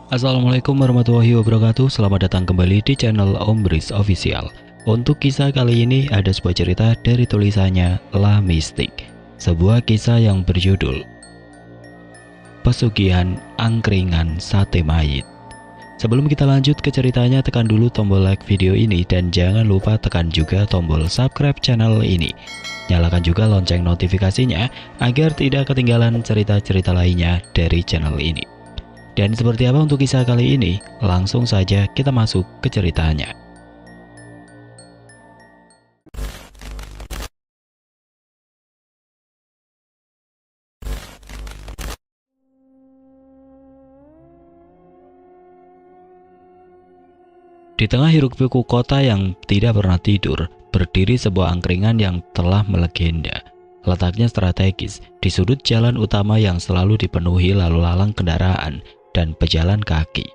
Assalamualaikum warahmatullahi wabarakatuh. Selamat datang kembali di channel Om Riz Official. Untuk kisah kali ini ada sebuah cerita dari tulisannya La Mistik. Sebuah kisah yang berjudul Pesugihan Angkringan Sate Mayit. Sebelum kita lanjut ke ceritanya, tekan dulu tombol like video ini dan jangan lupa tekan juga tombol subscribe channel ini. Nyalakan juga lonceng notifikasinya agar tidak ketinggalan cerita-cerita lainnya dari channel ini. Dan seperti apa untuk kisah kali ini? Langsung saja kita masuk ke ceritanya. Di tengah hiruk-pikuk kota yang tidak pernah tidur, berdiri sebuah angkringan yang telah melegenda. Letaknya strategis di sudut jalan utama yang selalu dipenuhi lalu lalang kendaraan dan pejalan kaki.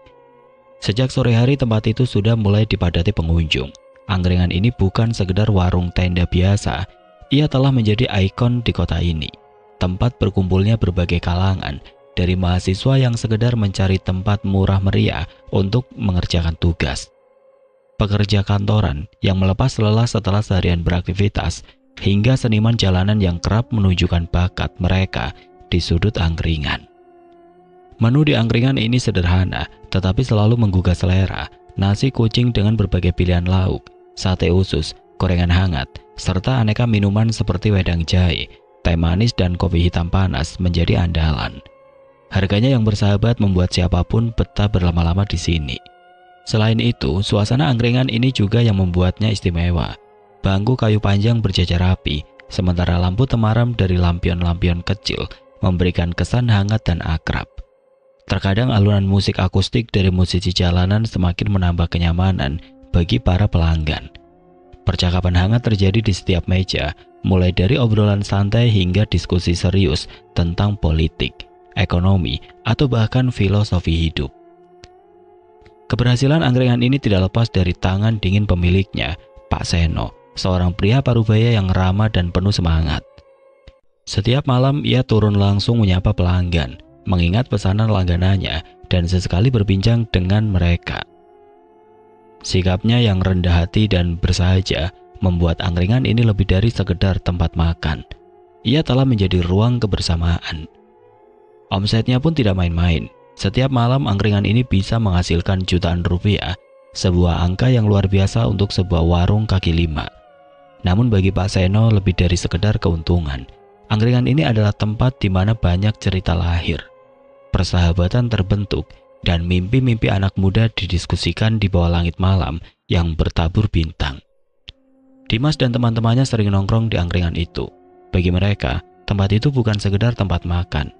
Sejak sore hari tempat itu sudah mulai dipadati pengunjung. Angkringan ini bukan sekedar warung tenda biasa, ia telah menjadi ikon di kota ini. Tempat berkumpulnya berbagai kalangan, dari mahasiswa yang sekedar mencari tempat murah meriah untuk mengerjakan tugas, pekerja kantoran yang melepas lelah setelah seharian beraktivitas, hingga seniman jalanan yang kerap menunjukkan bakat mereka di sudut angkringan. Menu di angkringan ini sederhana, tetapi selalu menggugah selera. Nasi kucing dengan berbagai pilihan lauk, sate usus, gorengan hangat, serta aneka minuman seperti wedang jahe, teh manis dan kopi hitam panas menjadi andalan. Harganya yang bersahabat membuat siapapun betah berlama-lama di sini. Selain itu, suasana angkringan ini juga yang membuatnya istimewa. Bangku kayu panjang berjajar rapi, sementara lampu temaram dari lampion-lampion kecil memberikan kesan hangat dan akrab. Terkadang alunan musik akustik dari musisi jalanan semakin menambah kenyamanan bagi para pelanggan. Percakapan hangat terjadi di setiap meja, mulai dari obrolan santai hingga diskusi serius tentang politik, ekonomi, atau bahkan filosofi hidup. Keberhasilan angkringan ini tidak lepas dari tangan dingin pemiliknya, Pak Seno, seorang pria parubaya yang ramah dan penuh semangat. Setiap malam ia turun langsung menyapa pelanggan, mengingat pesanan langganannya, dan sesekali berbincang dengan mereka. Sikapnya yang rendah hati dan bersahaja membuat angkringan ini lebih dari sekedar tempat makan. Ia telah menjadi ruang kebersamaan. Omsetnya pun tidak main-main. Setiap malam angkringan ini bisa menghasilkan jutaan rupiah, sebuah angka yang luar biasa untuk sebuah warung kaki lima. Namun bagi Pak Seno lebih dari sekedar keuntungan. Angkringan ini adalah tempat di mana banyak cerita lahir, persahabatan terbentuk, dan mimpi-mimpi anak muda didiskusikan di bawah langit malam yang bertabur bintang. Dimas dan teman-temannya sering nongkrong di angkringan itu. Bagi mereka, tempat itu bukan sekedar tempat makan,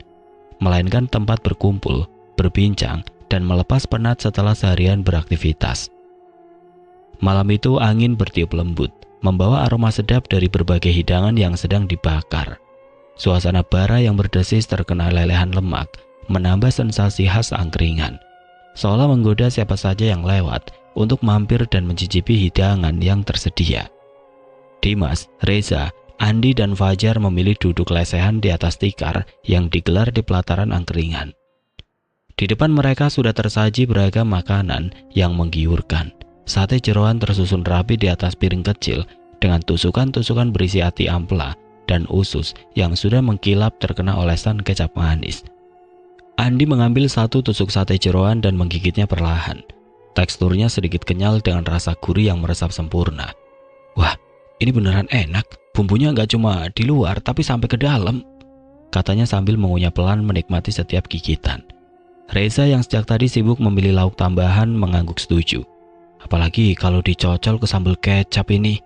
melainkan tempat berkumpul, berbincang, dan melepas penat setelah seharian beraktivitas. Malam itu angin bertiup lembut, membawa aroma sedap dari berbagai hidangan yang sedang dibakar. Suasana bara yang berdesis terkena lelehan lemak menambah sensasi khas angkringan, seolah menggoda siapa saja yang lewat untuk mampir dan mencicipi hidangan yang tersedia. Dimas, Reza, Andi, dan Fajar memilih duduk lesehan di atas tikar yang digelar di pelataran angkringan. Di depan mereka sudah tersaji beragam makanan yang menggiurkan. Sate jeroan tersusun rapi di atas piring kecil dengan tusukan-tusukan berisi ati ampela dan usus yang sudah mengkilap terkena olesan kecap manis. Andi mengambil satu tusuk sate jeroan dan menggigitnya perlahan. Teksturnya sedikit kenyal dengan rasa gurih yang meresap sempurna. Wah, ini beneran enak. Bumbunya nggak cuma di luar tapi sampai ke dalam, katanya sambil mengunyah pelan menikmati setiap gigitan. Reza yang sejak tadi sibuk memilih lauk tambahan mengangguk setuju. Apalagi kalau dicocol ke sambal kecap ini,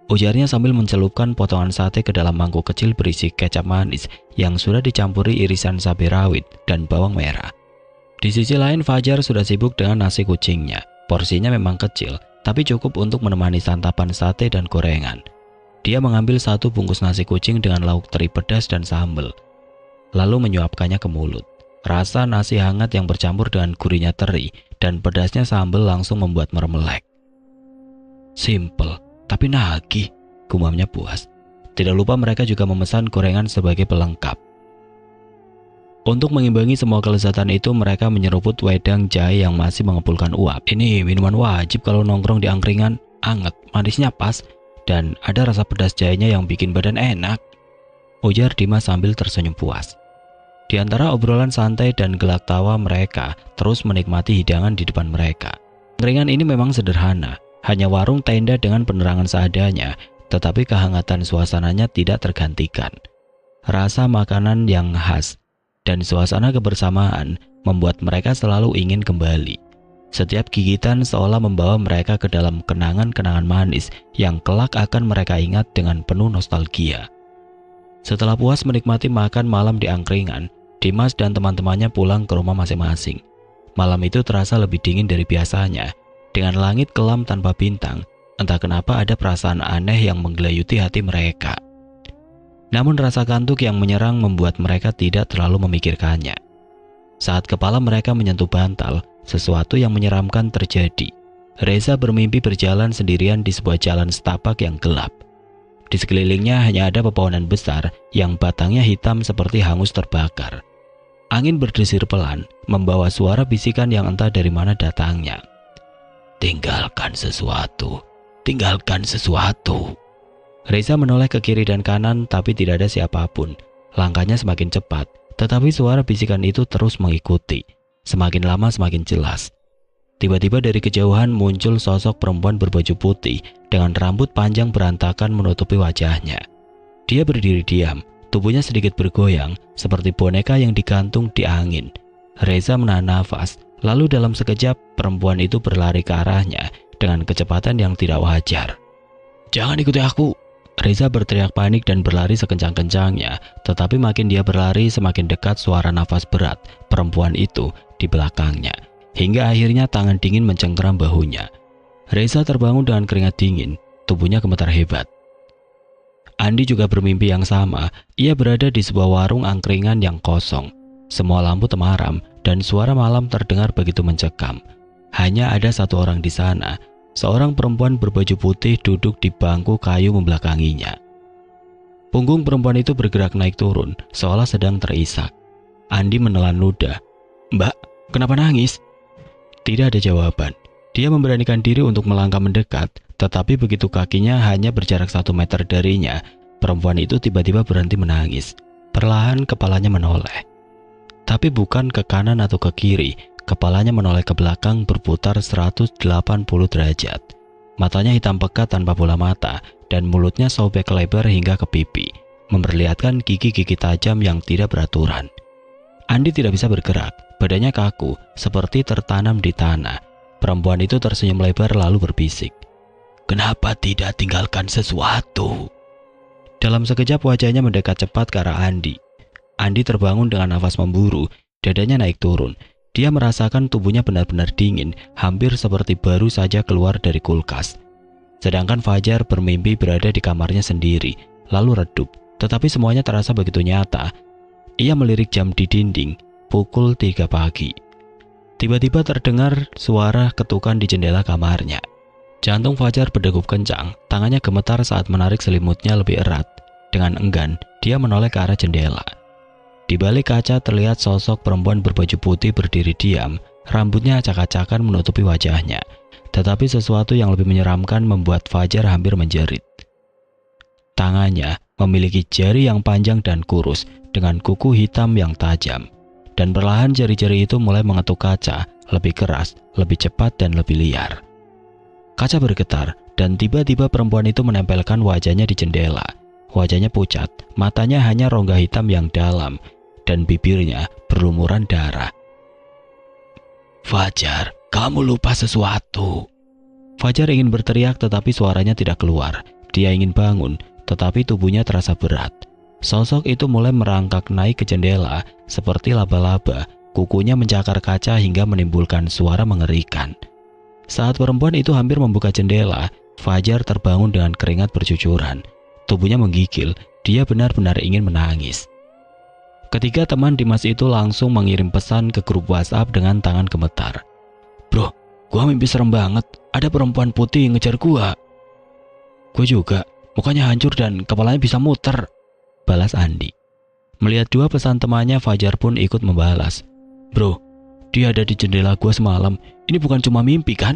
ujarnya sambil mencelupkan potongan sate ke dalam mangkuk kecil berisi kecap manis yang sudah dicampuri irisan cabai rawit dan bawang merah. Di sisi lain, Fajar sudah sibuk dengan nasi kucingnya. Porsinya memang kecil, tapi cukup untuk menemani santapan sate dan gorengan. Dia mengambil satu bungkus nasi kucing dengan lauk teri pedas dan sambal, lalu menyuapkannya ke mulut. Rasa nasi hangat yang bercampur dengan gurihnya teri dan pedasnya sambal langsung membuat meremelek. Simple, tapi nagih, gumamnya puas. Tidak lupa mereka juga memesan gorengan sebagai pelengkap. Untuk mengimbangi semua kelezatan itu, mereka menyeruput wedang jahe yang masih mengepulkan uap. Ini minuman wajib kalau nongkrong di angkringan, anget, manisnya pas, dan ada rasa pedas jahenya yang bikin badan enak, ujar Dimas sambil tersenyum puas. Di antara obrolan santai dan gelak tawa, mereka terus menikmati hidangan di depan mereka. Angkringan ini memang sederhana, hanya warung tenda dengan penerangan seadanya, tetapi kehangatan suasananya tidak tergantikan. Rasa makanan yang khas dan suasana kebersamaan membuat mereka selalu ingin kembali. Setiap gigitan seolah membawa mereka ke dalam kenangan-kenangan manis yang kelak akan mereka ingat dengan penuh nostalgia. Setelah puas menikmati makan malam di angkringan, Dimas dan teman-temannya pulang ke rumah masing-masing. Malam itu terasa lebih dingin dari biasanya. Dengan langit kelam tanpa bintang, entah kenapa ada perasaan aneh yang menggelayuti hati mereka. Namun rasa kantuk yang menyerang membuat mereka tidak terlalu memikirkannya. Saat kepala mereka menyentuh bantal, sesuatu yang menyeramkan terjadi. Reza bermimpi berjalan sendirian di sebuah jalan setapak yang gelap. Di sekelilingnya hanya ada pepohonan besar yang batangnya hitam seperti hangus terbakar. Angin berdesir pelan, membawa suara bisikan yang entah dari mana datangnya. Tinggalkan sesuatu, tinggalkan sesuatu. Reza menoleh ke kiri dan kanan, tapi tidak ada siapapun. Langkahnya semakin cepat, tetapi suara bisikan itu terus mengikuti. Semakin lama semakin jelas. Tiba-tiba dari kejauhan muncul sosok perempuan berbaju putih dengan rambut panjang berantakan menutupi wajahnya. Dia berdiri diam, tubuhnya sedikit bergoyang seperti boneka yang digantung di angin. Reza menahan nafas, lalu dalam sekejap perempuan itu berlari ke arahnya dengan kecepatan yang tidak wajar. "Jangan ikuti aku!" Reza berteriak panik dan berlari sekencang-kencangnya, tetapi makin dia berlari semakin dekat suara nafas berat perempuan itu di belakangnya, hingga akhirnya tangan dingin mencengkeram bahunya. Reza terbangun dengan keringat dingin, tubuhnya gemetar hebat. Andi juga bermimpi yang sama, ia berada di sebuah warung angkringan yang kosong. Semua lampu temaram dan suara malam terdengar begitu mencekam. Hanya ada satu orang di sana. Seorang perempuan berbaju putih duduk di bangku kayu membelakanginya. Punggung perempuan itu bergerak naik turun, seolah sedang terisak. Andi menelan ludah. "Mbak, kenapa nangis?" Tidak ada jawaban. Dia memberanikan diri untuk melangkah mendekat, tetapi begitu kakinya hanya berjarak 1 meter darinya, perempuan itu tiba-tiba berhenti menangis. Perlahan kepalanya menoleh. Tapi bukan ke kanan atau ke kiri. Kepalanya menoleh ke belakang berputar 180 derajat. Matanya hitam pekat tanpa bola mata dan mulutnya sobek lebar hingga ke pipi, memperlihatkan gigi-gigi tajam yang tidak beraturan. Andi tidak bisa bergerak, badannya kaku seperti tertanam di tanah. Perempuan itu tersenyum lebar lalu berbisik, "Kenapa tidak tinggalkan sesuatu?" Dalam sekejap wajahnya mendekat cepat ke arah Andi. Andi terbangun dengan nafas memburu, dadanya naik turun. Dia merasakan tubuhnya benar-benar dingin, hampir seperti baru saja keluar dari kulkas. Sedangkan Fajar bermimpi berada di kamarnya sendiri, lalu redup, tetapi semuanya terasa begitu nyata. Ia melirik jam di dinding, pukul 3 pagi. Tiba-tiba terdengar suara ketukan di jendela kamarnya. Jantung Fajar berdegup kencang, tangannya gemetar saat menarik selimutnya lebih erat. Dengan enggan, dia menoleh ke arah jendela. Di balik kaca terlihat sosok perempuan berbaju putih berdiri diam, rambutnya acak-acakan menutupi wajahnya. Tetapi sesuatu yang lebih menyeramkan membuat Fajar hampir menjerit. Tangannya memiliki jari yang panjang dan kurus dengan kuku hitam yang tajam. Dan perlahan jari-jari itu mulai mengetuk kaca, lebih keras, lebih cepat dan lebih liar. Kaca bergetar dan tiba-tiba perempuan itu menempelkan wajahnya di jendela. Wajahnya pucat, matanya hanya rongga hitam yang dalam, dan bibirnya berlumuran darah. "Fajar, kamu lupa sesuatu." Fajar ingin berteriak tetapi suaranya tidak keluar. Dia ingin bangun, tetapi tubuhnya terasa berat. Sosok itu mulai merangkak naik ke jendela seperti laba-laba, kukunya mencakar kaca hingga menimbulkan suara mengerikan. Saat perempuan itu hampir membuka jendela, Fajar terbangun dengan keringat bercucuran. Tubuhnya menggigil, dia benar-benar ingin menangis. Ketiga teman Dimas itu langsung mengirim pesan ke grup WhatsApp dengan tangan gemetar. "Bro, gua mimpi serem banget, ada perempuan putih yang ngejar gua." "Gua juga, mukanya hancur dan kepalanya bisa muter," balas Andi. Melihat dua pesan temannya, Fajar pun ikut membalas. Bro, dia ada di jendela gua semalam. Ini bukan cuma mimpi kan?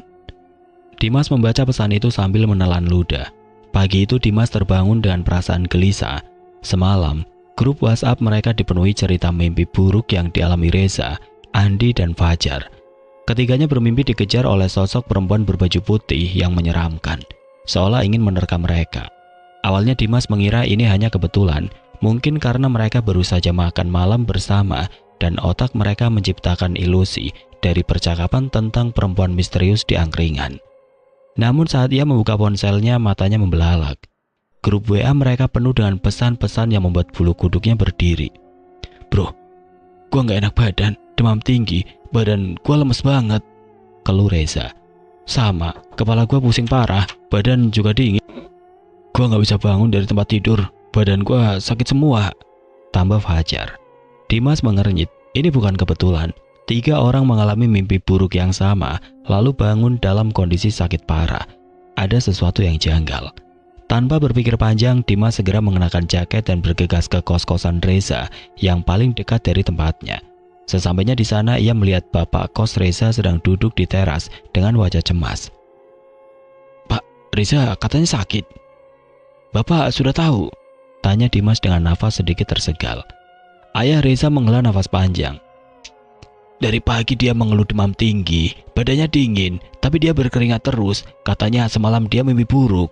Dimas membaca pesan itu sambil menelan ludah. Pagi itu Dimas terbangun dengan perasaan gelisah. Semalam, grup WhatsApp mereka dipenuhi cerita mimpi buruk yang dialami Reza, Andi, dan Fajar. Ketiganya bermimpi dikejar oleh sosok perempuan berbaju putih yang menyeramkan, seolah ingin menerkam mereka. Awalnya Dimas mengira ini hanya kebetulan, mungkin karena mereka baru saja makan malam bersama dan otak mereka menciptakan ilusi dari percakapan tentang perempuan misterius di angkringan. Namun saat ia membuka ponselnya, matanya membelalak. Grup WA mereka penuh dengan pesan-pesan yang membuat bulu kuduknya berdiri. Bro, gua nggak enak badan, demam tinggi, badan gua lemes banget, keluh Reza. Sama, kepala gua pusing parah, badan juga dingin. Gua nggak bisa bangun dari tempat tidur, badan gua sakit semua, tambah Fajar. Dimas mengernyit, ini bukan kebetulan. 3 orang mengalami mimpi buruk yang sama, lalu bangun dalam kondisi sakit parah. Ada sesuatu yang janggal. Tanpa berpikir panjang, Dimas segera mengenakan jaket dan bergegas ke kos-kosan Reza yang paling dekat dari tempatnya. Sesampainya di sana, ia melihat bapak kos Reza sedang duduk di teras dengan wajah cemas. Pak, Reza katanya sakit. Bapak sudah tahu? Tanya Dimas dengan nafas sedikit tersegal. Ayah Reza menghela nafas panjang. Dari pagi dia mengeluh demam tinggi, badannya dingin, tapi dia berkeringat terus, katanya semalam dia mimpi buruk.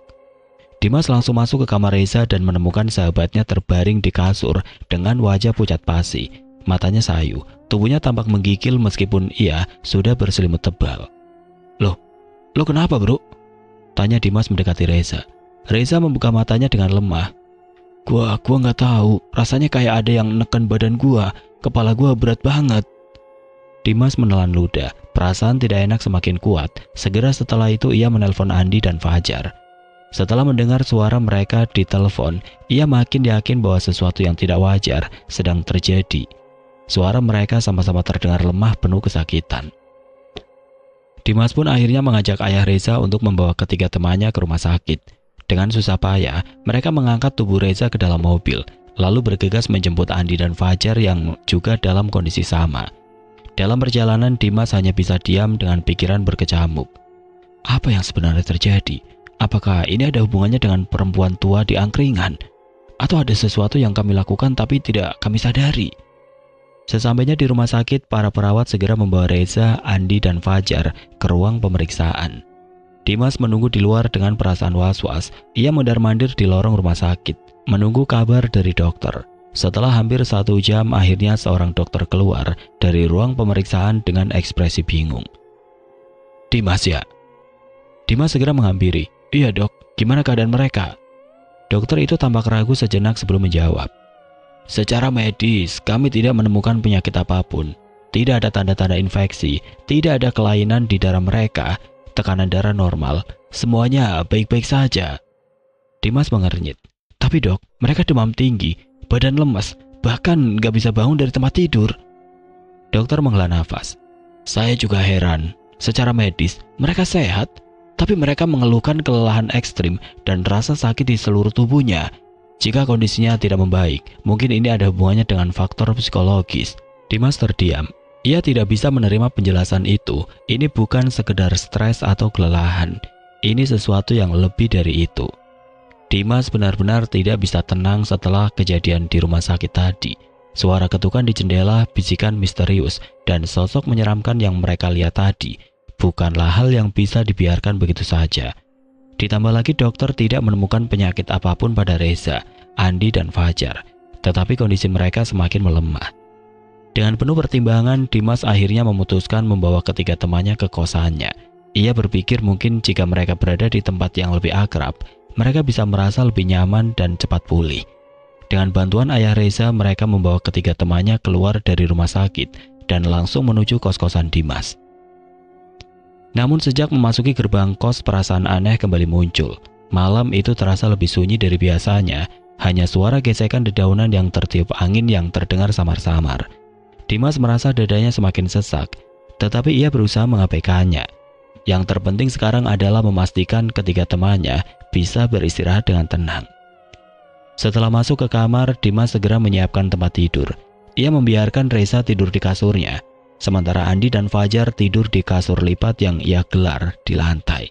Dimas langsung masuk ke kamar Reza dan menemukan sahabatnya terbaring di kasur dengan wajah pucat pasi, matanya sayu, tubuhnya tampak menggigil meskipun ia sudah berselimut tebal. Lo kenapa bro? Tanya Dimas mendekati Reza. Reza membuka matanya dengan lemah. Gua nggak tahu, rasanya kayak ada yang neken badan gua, kepala gua berat banget. Dimas menelan ludah, perasaan tidak enak semakin kuat. Segera setelah itu ia menelpon Andi dan Fajar. Setelah mendengar suara mereka di telepon, ia makin yakin bahwa sesuatu yang tidak wajar sedang terjadi. Suara mereka sama-sama terdengar lemah penuh kesakitan. Dimas pun akhirnya mengajak ayah Reza untuk membawa ketiga temannya ke rumah sakit. Dengan susah payah, mereka mengangkat tubuh Reza ke dalam mobil, lalu bergegas menjemput Andi dan Fajar yang juga dalam kondisi sama. Dalam perjalanan, Dimas hanya bisa diam dengan pikiran berkecamuk. Apa yang sebenarnya terjadi? Apakah ini ada hubungannya dengan perempuan tua di angkringan? Atau ada sesuatu yang kami lakukan tapi tidak kami sadari? Sesampainya di rumah sakit, para perawat segera membawa Reza, Andi, dan Fajar ke ruang pemeriksaan. Dimas menunggu di luar dengan perasaan was-was. Ia mondar-mandir di lorong rumah sakit, menunggu kabar dari dokter. Setelah hampir 1 jam, akhirnya seorang dokter keluar dari ruang pemeriksaan dengan ekspresi bingung. Dimas ya? Dimas segera menghampiri. Iya dok, gimana keadaan mereka? Dokter itu tampak ragu sejenak sebelum menjawab. Secara medis, kami tidak menemukan penyakit apapun. Tidak ada tanda-tanda infeksi, tidak ada kelainan di darah mereka, tekanan darah normal, semuanya baik-baik saja. Dimas mengernyit. Tapi dok, mereka demam tinggi, badan lemas, bahkan gak bisa bangun dari tempat tidur. Dokter menghela nafas. Saya juga heran, secara medis mereka sehat, tapi mereka mengeluhkan kelelahan ekstrim dan rasa sakit di seluruh tubuhnya. Jika kondisinya tidak membaik, mungkin ini ada hubungannya dengan faktor psikologis. Dimas terdiam. Ia tidak bisa menerima penjelasan itu. Ini bukan sekedar stres atau kelelahan. Ini sesuatu yang lebih dari itu. Dimas benar-benar tidak bisa tenang setelah kejadian di rumah sakit tadi. Suara ketukan di jendela, bisikan misterius, dan sosok menyeramkan yang mereka lihat tadi bukanlah hal yang bisa dibiarkan begitu saja. Ditambah lagi dokter tidak menemukan penyakit apapun pada Reza, Andi, dan Fajar, tetapi kondisi mereka semakin melemah. Dengan penuh pertimbangan, Dimas akhirnya memutuskan membawa ketiga temannya ke kosannya. Ia berpikir mungkin jika mereka berada di tempat yang lebih akrab, mereka bisa merasa lebih nyaman dan cepat pulih. Dengan bantuan ayah Reza, mereka membawa ketiga temannya keluar dari rumah sakit dan langsung menuju kos-kosan Dimas. Namun sejak memasuki gerbang kos, perasaan aneh kembali muncul. Malam itu terasa lebih sunyi dari biasanya, hanya suara gesekan dedaunan yang tertiup angin yang terdengar samar-samar. Dimas merasa dadanya semakin sesak, tetapi ia berusaha mengabaikannya. Yang terpenting sekarang adalah memastikan ketiga temannya bisa beristirahat dengan tenang. Setelah masuk ke kamar, Dimas segera menyiapkan tempat tidur. Ia membiarkan Reza tidur di kasurnya, sementara Andi dan Fajar tidur di kasur lipat yang ia gelar di lantai.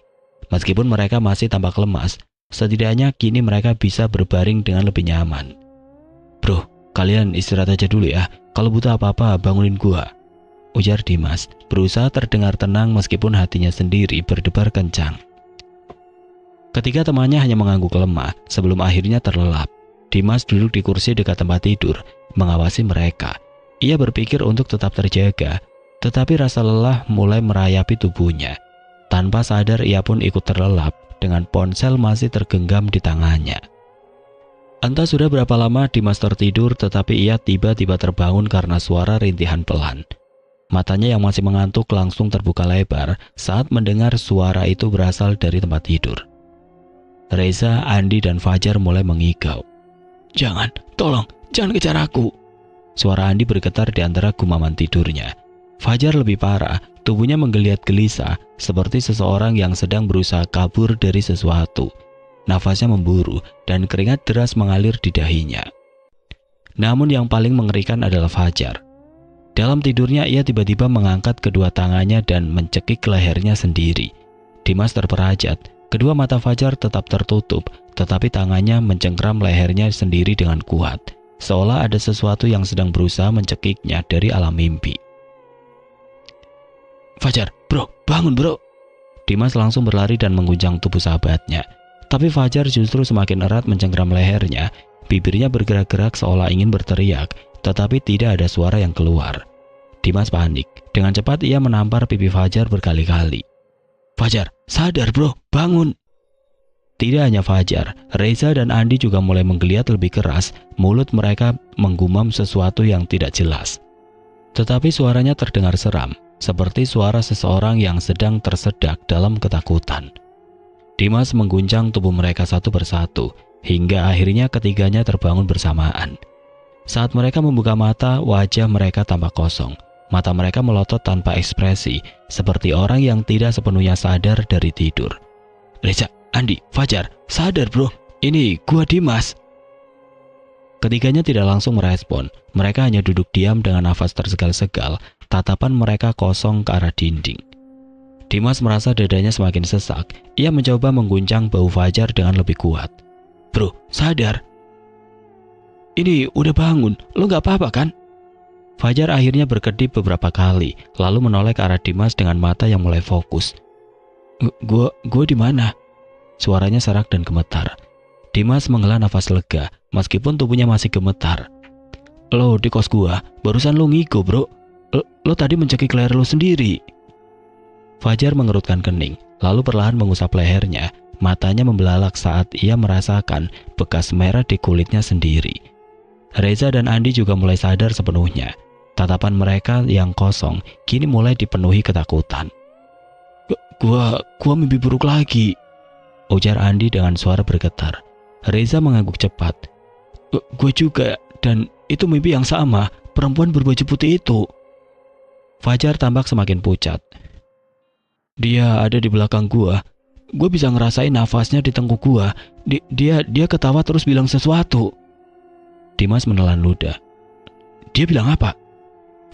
Meskipun mereka masih tampak lemas, setidaknya kini mereka bisa berbaring dengan lebih nyaman. "Bro, kalian istirahat aja dulu ya. Kalau butuh apa-apa, bangunin gua," ujar Dimas, berusaha terdengar tenang meskipun hatinya sendiri berdebar kencang. Ketika temannya hanya mengangguk lemah sebelum akhirnya terlelap, Dimas duduk di kursi dekat tempat tidur, mengawasi mereka. Ia berpikir untuk tetap terjaga, tetapi rasa lelah mulai merayapi tubuhnya. Tanpa sadar ia pun ikut terlelap dengan ponsel masih tergenggam di tangannya. Entah sudah berapa lama Dimas tertidur, tetapi ia tiba-tiba terbangun karena suara rintihan pelan. Matanya yang masih mengantuk langsung terbuka lebar saat mendengar suara itu berasal dari tempat tidur. Reza, Andi, dan Fajar mulai mengigau. "Jangan, tolong, jangan kejar aku." Suara Andi bergetar di antara gumaman tidurnya. Fajar lebih parah, tubuhnya menggeliat gelisah seperti seseorang yang sedang berusaha kabur dari sesuatu. Nafasnya memburu dan keringat deras mengalir di dahinya. Namun yang paling mengerikan adalah Fajar. Dalam tidurnya ia tiba-tiba mengangkat kedua tangannya dan mencekik lehernya sendiri. Dimas terperajat, kedua mata Fajar tetap tertutup, tetapi tangannya mencengkram lehernya sendiri dengan kuat, seolah ada sesuatu yang sedang berusaha mencekiknya dari alam mimpi. "Fajar, bro, bangun bro." Dimas langsung berlari dan mengguncang tubuh sahabatnya. Tapi Fajar justru semakin erat mencengkram lehernya, bibirnya bergerak-gerak seolah ingin berteriak, tetapi tidak ada suara yang keluar. Dimas panik, dengan cepat ia menampar pipi Fajar berkali-kali. "Fajar, sadar bro, bangun." Tidak hanya Fajar, Reza dan Andi juga mulai menggeliat lebih keras, mulut mereka menggumam sesuatu yang tidak jelas. Tetapi suaranya terdengar seram, seperti suara seseorang yang sedang tersedak dalam ketakutan. Dimas mengguncang tubuh mereka satu persatu, hingga akhirnya ketiganya terbangun bersamaan. Saat mereka membuka mata, wajah mereka tampak kosong. Mata mereka melotot tanpa ekspresi, seperti orang yang tidak sepenuhnya sadar dari tidur. "Reza, Andi, Fajar, sadar bro, ini gua Dimas." Ketiganya tidak langsung merespon, mereka hanya duduk diam dengan nafas tersegal-segal, tatapan mereka kosong ke arah dinding. Dimas merasa dadanya semakin sesak, ia mencoba mengguncang bahu Fajar dengan lebih kuat. "Bro, sadar. Ini udah bangun, lo gak apa-apa kan?" Fajar akhirnya berkedip beberapa kali, lalu menoleh ke arah Dimas dengan mata yang mulai fokus. Gue di mana?" Suaranya serak dan gemetar. Dimas menghela nafas lega, meskipun tubuhnya masih gemetar. "Lo di kos gua, barusan lo ngigo bro. Lo tadi mencekik leher lo sendiri." Fajar mengerutkan kening, lalu perlahan mengusap lehernya. Matanya membelalak saat ia merasakan bekas merah di kulitnya sendiri. Reza dan Andi juga mulai sadar sepenuhnya. Tatapan mereka yang kosong kini mulai dipenuhi ketakutan. Gua mimpi buruk lagi," ujar Andi dengan suara bergetar. Reza mengangguk cepat. Gue juga, dan itu mimpi yang sama, perempuan berbaju putih itu." Fajar tampak semakin pucat. "Dia ada di belakang gua. Gue bisa ngerasain nafasnya di tengkuk gua. Dia ketawa terus bilang sesuatu." Dimas menelan ludah. "Dia bilang apa?"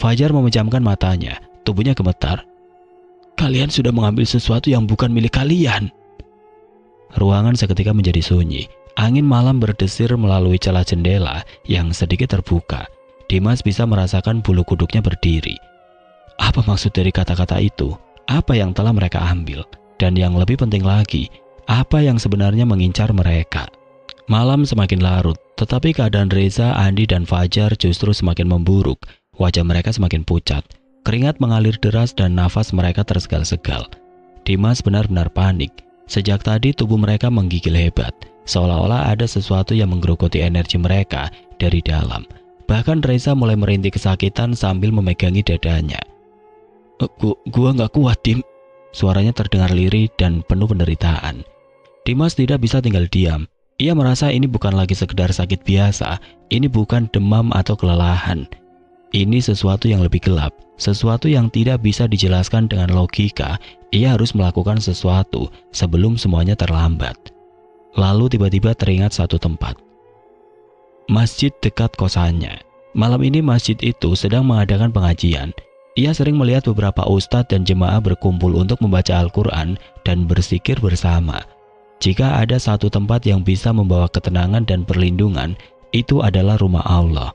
Fajar memejamkan matanya, tubuhnya gemetar. "Kalian sudah mengambil sesuatu yang bukan milik kalian." Ruangan seketika menjadi sunyi. Angin malam berdesir melalui celah jendela yang sedikit terbuka. Dimas bisa merasakan bulu kuduknya berdiri. Apa maksud dari kata-kata itu? Apa yang telah mereka ambil? Dan yang lebih penting lagi, apa yang sebenarnya mengincar mereka? Malam semakin larut, tetapi keadaan Reza, Andi, dan Fajar justru semakin memburuk. Wajah mereka semakin pucat, keringat mengalir deras dan nafas mereka tersegal-segal. Dimas benar-benar panik. Sejak tadi tubuh mereka menggigil hebat, seolah-olah ada sesuatu yang menggerogoti energi mereka dari dalam. Bahkan Reza mulai merintih kesakitan sambil memegangi dadanya. Gua gak kuat, Dim." Suaranya terdengar lirih dan penuh penderitaan. Dimas tidak bisa tinggal diam. Ia merasa ini bukan lagi sekedar sakit biasa. Ini bukan demam atau kelelahan. Ini sesuatu yang lebih gelap, sesuatu yang tidak bisa dijelaskan dengan logika. Ia harus melakukan sesuatu sebelum semuanya terlambat. Lalu tiba-tiba teringat satu tempat. masjid dekat kosannya. Malam ini masjid itu sedang mengadakan pengajian. Ia sering melihat beberapa ustadz dan jemaah berkumpul untuk membaca Al-Quran dan berzikir bersama. Jika ada satu tempat yang bisa membawa ketenangan dan perlindungan, itu adalah rumah Allah.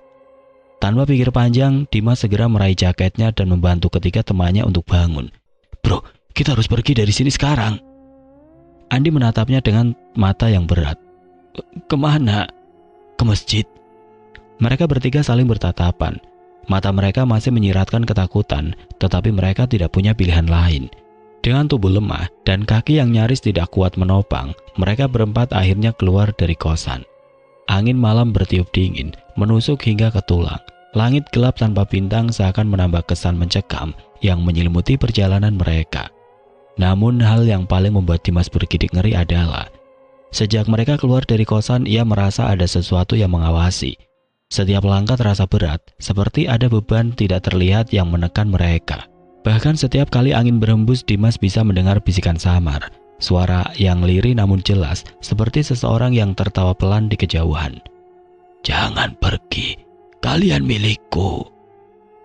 Tanpa pikir panjang, Dimas segera meraih jaketnya dan membantu ketiga temannya untuk bangun. "Bro, kita harus pergi dari sini sekarang." Andi menatapnya dengan mata yang berat. "Kemana?" "Ke masjid." Mereka bertiga saling bertatapan. Mata mereka masih menyiratkan ketakutan, tetapi mereka tidak punya pilihan lain. Dengan tubuh lemah dan kaki yang nyaris tidak kuat menopang, mereka berempat akhirnya keluar dari kosan. Angin malam bertiup dingin, menusuk hingga ke tulang. Langit gelap tanpa bintang seakan menambah kesan mencekam yang menyelimuti perjalanan mereka. Namun hal yang paling membuat Dimas bergidik ngeri adalah, sejak mereka keluar dari kosan, ia merasa ada sesuatu yang mengawasi. Setiap langkah terasa berat, seperti ada beban tidak terlihat yang menekan mereka. Bahkan setiap kali angin berhembus, Dimas bisa mendengar bisikan samar. Suara yang lirih namun jelas, seperti seseorang yang tertawa pelan di kejauhan. "Jangan pergi, kalian milikku."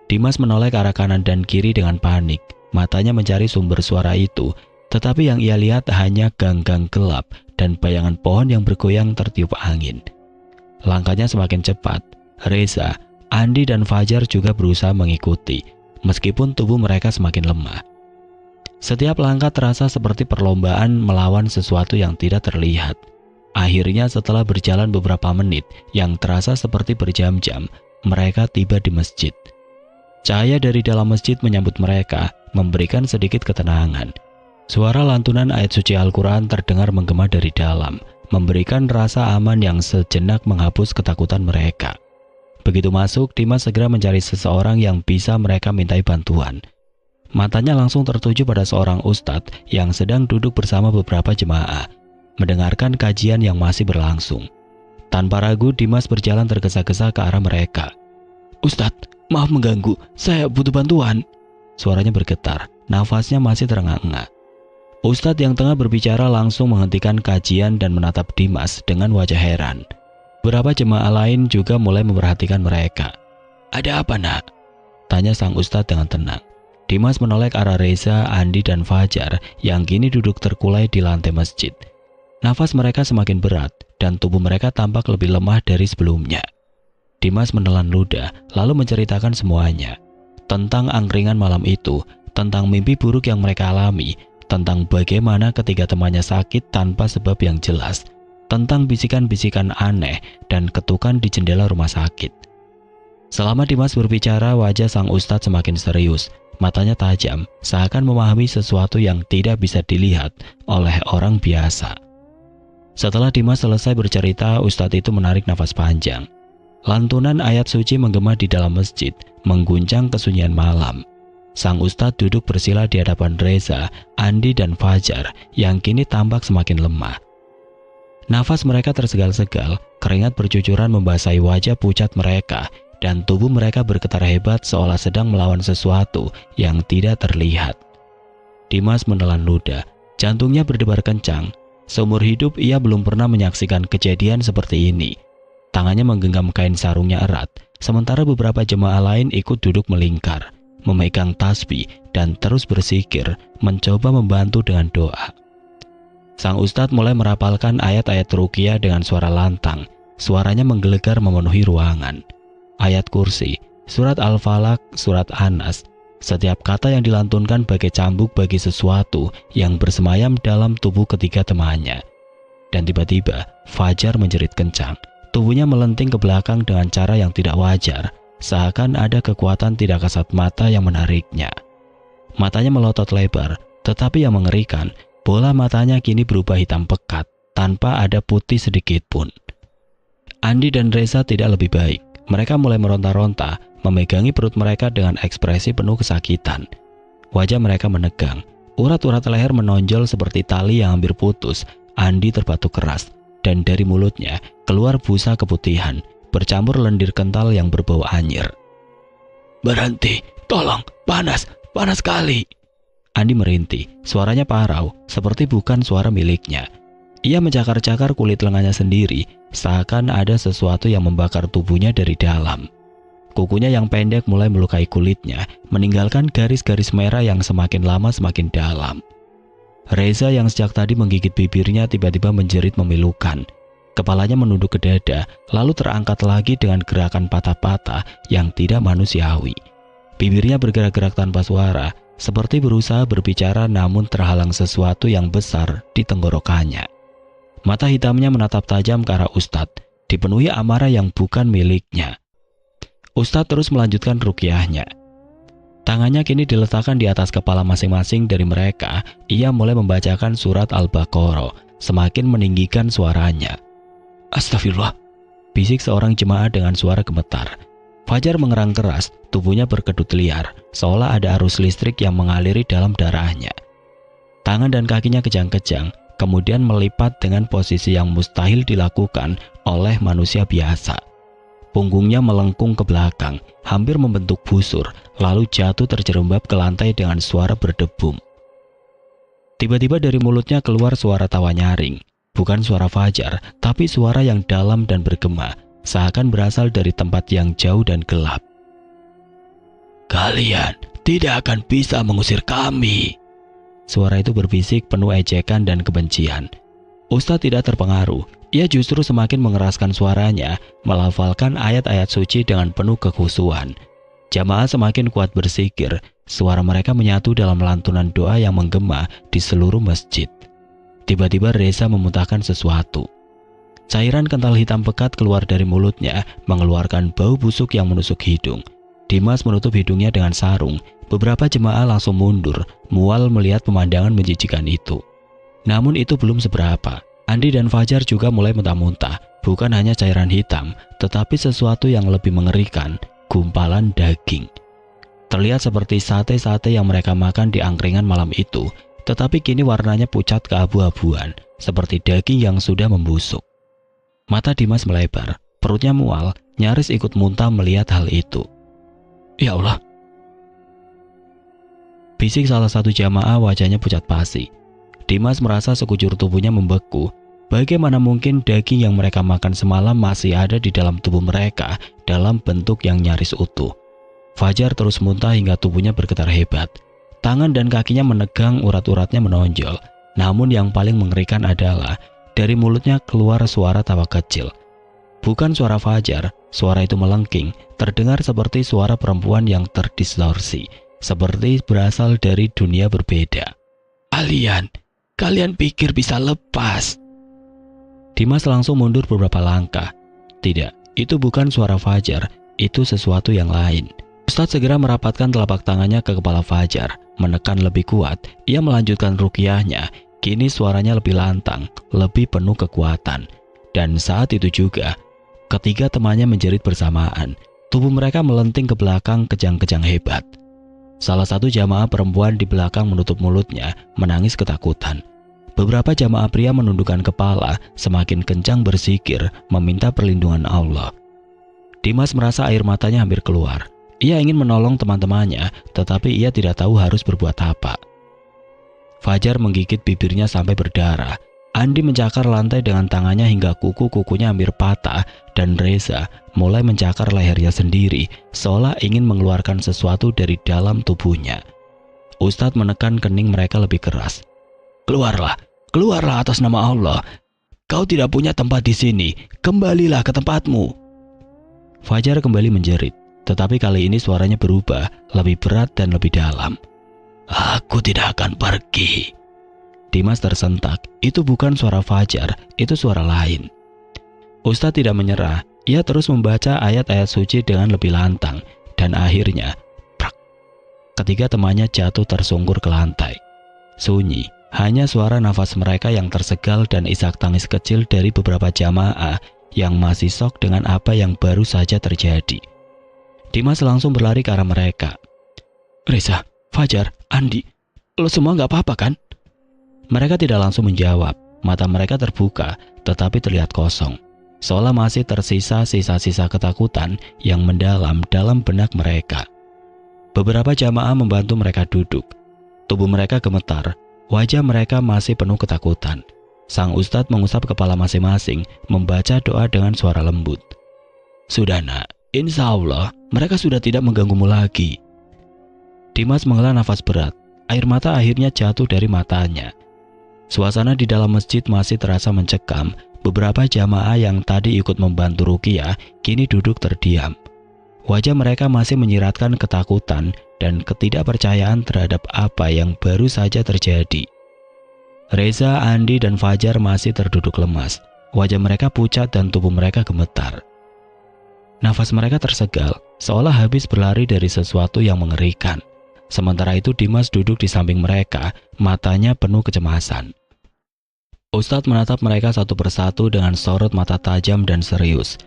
Dimas menoleh ke arah kanan dan kiri dengan panik. Matanya mencari sumber suara itu, tetapi yang ia lihat hanya gang-gang gelap dan bayangan pohon yang bergoyang tertiup angin. Langkahnya semakin cepat. Reza, Andi dan Fajar juga berusaha mengikuti, meskipun tubuh mereka semakin lemah. Setiap langkah terasa seperti perlombaan melawan sesuatu yang tidak terlihat. Akhirnya setelah berjalan beberapa menit yang terasa seperti berjam-jam, mereka tiba di masjid. Cahaya dari dalam masjid menyambut mereka, memberikan sedikit ketenangan. Suara lantunan ayat suci Al-Quran terdengar menggema dari dalam, memberikan rasa aman yang sejenak menghapus ketakutan mereka. Begitu masuk, Dimas segera mencari seseorang yang bisa mereka mintai bantuan. Matanya langsung tertuju pada seorang ustadz yang sedang duduk bersama beberapa jemaah, mendengarkan kajian yang masih berlangsung. Tanpa ragu, Dimas berjalan tergesa-gesa ke arah mereka. "Ustadz, maaf mengganggu, saya butuh bantuan." Suaranya bergetar, nafasnya masih terengah-engah. Ustadz yang tengah berbicara langsung menghentikan kajian dan menatap Dimas dengan wajah heran. Beberapa jemaah lain juga mulai memperhatikan mereka. "Ada apa, nak?" tanya sang ustadz dengan tenang. Dimas menoleh ke arah Reza, Andi, dan Fajar yang kini duduk terkulai di lantai masjid. Nafas mereka semakin berat dan tubuh mereka tampak lebih lemah dari sebelumnya. Dimas menelan ludah lalu menceritakan semuanya. Tentang angkringan malam itu, tentang mimpi buruk yang mereka alami, tentang bagaimana ketiga temannya sakit tanpa sebab yang jelas, tentang bisikan-bisikan aneh dan ketukan di jendela rumah sakit. Selama Dimas berbicara, wajah sang ustadz semakin serius, matanya tajam, seakan memahami sesuatu yang tidak bisa dilihat oleh orang biasa. Setelah Dimas selesai bercerita, ustadz itu menarik nafas panjang. Lantunan ayat suci menggema di dalam masjid, mengguncang kesunyian malam. Sang ustadz duduk bersila di hadapan Reza, Andi, dan Fajar yang kini tampak semakin lemah. Nafas mereka tersegal-segal, keringat bercucuran membasahi wajah pucat mereka, dan tubuh mereka bergetar hebat seolah sedang melawan sesuatu yang tidak terlihat. Dimas menelan ludah, jantungnya berdebar kencang. Seumur hidup ia belum pernah menyaksikan kejadian seperti ini. Tangannya menggenggam kain sarungnya erat, sementara beberapa jemaah lain ikut duduk melingkar, memegang tasbih dan terus berzikir, mencoba membantu dengan doa. Sang ustadz mulai merapalkan ayat-ayat ruqyah dengan suara lantang. Suaranya menggelegar memenuhi ruangan. Ayat kursi, surat Al-Falaq, surat Anas. Setiap kata yang dilantunkan bagai cambuk bagi sesuatu yang bersemayam dalam tubuh ketiga temannya. Dan tiba-tiba, Fajar menjerit kencang. Tubuhnya melenting ke belakang dengan cara yang tidak wajar, seakan ada kekuatan tidak kasat mata yang menariknya. Matanya melotot lebar, tetapi yang mengerikan, bola matanya kini berubah hitam pekat, tanpa ada putih sedikit pun. Andi dan Reza tidak lebih baik. Mereka mulai meronta-ronta, memegangi perut mereka dengan ekspresi penuh kesakitan. Wajah mereka menegang, urat-urat leher menonjol seperti tali yang hampir putus. Andi terbatuk keras, dan dari mulutnya keluar busa keputihan, bercampur lendir kental yang berbau anyir. "Berhenti, tolong, panas sekali." Andi merintih, suaranya parau, seperti bukan suara miliknya. Ia mencakar-cakar kulit lengannya sendiri, seakan ada sesuatu yang membakar tubuhnya dari dalam. Kukunya yang pendek mulai melukai kulitnya, meninggalkan garis-garis merah yang semakin lama semakin dalam. Reza yang sejak tadi menggigit bibirnya tiba-tiba menjerit memilukan. Kepalanya menunduk ke dada, lalu terangkat lagi dengan gerakan patah-patah yang tidak manusiawi. Bibirnya bergerak-gerak tanpa suara, seperti berusaha berbicara namun terhalang sesuatu yang besar di tenggorokannya. Mata hitamnya menatap tajam ke arah Ustadz, dipenuhi amarah yang bukan miliknya. Ustadz terus melanjutkan ruqyahnya. Tangannya kini diletakkan di atas kepala masing-masing dari mereka. Ia mulai membacakan surat Al-Baqarah, semakin meninggikan suaranya. Astagfirullah, bisik seorang jemaah dengan suara gemetar. Fajar mengerang keras, tubuhnya berkedut liar, seolah ada arus listrik yang mengaliri dalam darahnya. Tangan dan kakinya kejang-kejang, kemudian melipat dengan posisi yang mustahil dilakukan oleh manusia biasa. Punggungnya melengkung ke belakang, hampir membentuk busur, lalu jatuh terjerembab ke lantai dengan suara berdebum. Tiba-tiba dari mulutnya keluar suara tawa nyaring. Bukan suara Fajar, tapi suara yang dalam dan bergema, seakan berasal dari tempat yang jauh dan gelap. Kalian tidak akan bisa mengusir kami. Suara itu berbisik penuh ejekan dan kebencian. Ustadz tidak terpengaruh, ia justru semakin mengeraskan suaranya, melafalkan ayat-ayat suci dengan penuh kekhusyuan. Jamaah semakin kuat berzikir, suara mereka menyatu dalam lantunan doa yang menggema di seluruh masjid. Tiba-tiba Reza memuntahkan sesuatu. Cairan kental hitam pekat keluar dari mulutnya, mengeluarkan bau busuk yang menusuk hidung. Dimas menutup hidungnya dengan sarung. Beberapa jemaah langsung mundur, mual melihat pemandangan menjijikan itu. Namun itu belum seberapa. Andi dan Fajar juga mulai muntah-muntah. Bukan hanya cairan hitam, tetapi sesuatu yang lebih mengerikan, gumpalan daging. Terlihat seperti sate-sate yang mereka makan di angkringan malam itu, tetapi kini warnanya pucat keabu-abuan, seperti daging yang sudah membusuk. Mata Dimas melebar, perutnya mual, nyaris ikut muntah melihat hal itu. Ya Allah! Bisik salah satu jamaah, wajahnya pucat pasi. Dimas merasa sekujur tubuhnya membeku. Bagaimana mungkin daging yang mereka makan semalam masih ada di dalam tubuh mereka dalam bentuk yang nyaris utuh. Fajar terus muntah hingga tubuhnya bergetar hebat. Tangan dan kakinya menegang, urat-uratnya menonjol. Namun yang paling mengerikan adalah dari mulutnya keluar suara tawa kecil. Bukan suara Fajar, suara itu melengking, terdengar seperti suara perempuan yang terdistorsi, seperti berasal dari dunia berbeda. Kalian pikir bisa lepas? Dimas langsung mundur beberapa langkah. Tidak, itu bukan suara Fajar, itu sesuatu yang lain. Ustadz segera merapatkan telapak tangannya ke kepala Fajar, menekan lebih kuat. Ia melanjutkan ruqyahnya. Kini suaranya lebih lantang, lebih penuh kekuatan. Dan saat itu juga, ketiga temannya menjerit bersamaan. Tubuh mereka melenting ke belakang kejang-kejang hebat. Salah satu jamaah perempuan di belakang menutup mulutnya, menangis ketakutan. Beberapa jamaah pria menundukkan kepala, semakin kencang berzikir, meminta perlindungan Allah. Dimas merasa air matanya hampir keluar. Ia ingin menolong teman-temannya, tetapi ia tidak tahu harus berbuat apa. Fajar menggigit bibirnya sampai berdarah. Andi mencakar lantai dengan tangannya hingga kuku-kukunya hampir patah, dan Reza mulai mencakar lehernya sendiri, seolah ingin mengeluarkan sesuatu dari dalam tubuhnya. Ustadz menekan kening mereka lebih keras. Keluarlah atas nama Allah. Kau tidak punya tempat di sini, kembalilah ke tempatmu. Fajar kembali menjerit, tetapi kali ini suaranya berubah, lebih berat dan lebih dalam. Aku tidak akan pergi. Dimas tersentak, itu bukan suara Fajar, itu suara lain. Ustadz tidak menyerah, ia terus membaca ayat-ayat suci dengan lebih lantang, dan akhirnya, prak, ketiga temannya jatuh tersungkur ke lantai. Sunyi, hanya suara nafas mereka yang tersegal dan isak tangis kecil dari beberapa jamaah yang masih syok dengan apa yang baru saja terjadi. Dimas langsung berlari ke arah mereka. Reza, Fajar, Andi, lo semua gak apa-apa kan? Mereka tidak langsung menjawab, mata mereka terbuka tetapi terlihat kosong, seolah masih tersisa sisa-sisa ketakutan yang mendalam dalam benak mereka. Beberapa jamaah membantu mereka duduk. Tubuh mereka gemetar, wajah mereka masih penuh ketakutan. Sang ustadz mengusap kepala masing-masing, membaca doa dengan suara lembut. Sudah nak, insya Allah mereka sudah tidak mengganggumu lagi. Dimas menghela nafas berat, air mata akhirnya jatuh dari matanya. Suasana di dalam masjid masih terasa mencekam. Beberapa jamaah yang tadi ikut membantu Ruqyah kini duduk terdiam. Wajah mereka masih menyiratkan ketakutan dan ketidakpercayaan terhadap apa yang baru saja terjadi. Reza, Andi, dan Fajar masih terduduk lemas. Wajah mereka pucat dan tubuh mereka gemetar. Nafas mereka tersegal, seolah habis berlari dari sesuatu yang mengerikan. Sementara itu Dimas duduk di samping mereka, matanya penuh kecemasan. Ustadz menatap mereka satu persatu dengan sorot mata tajam dan serius.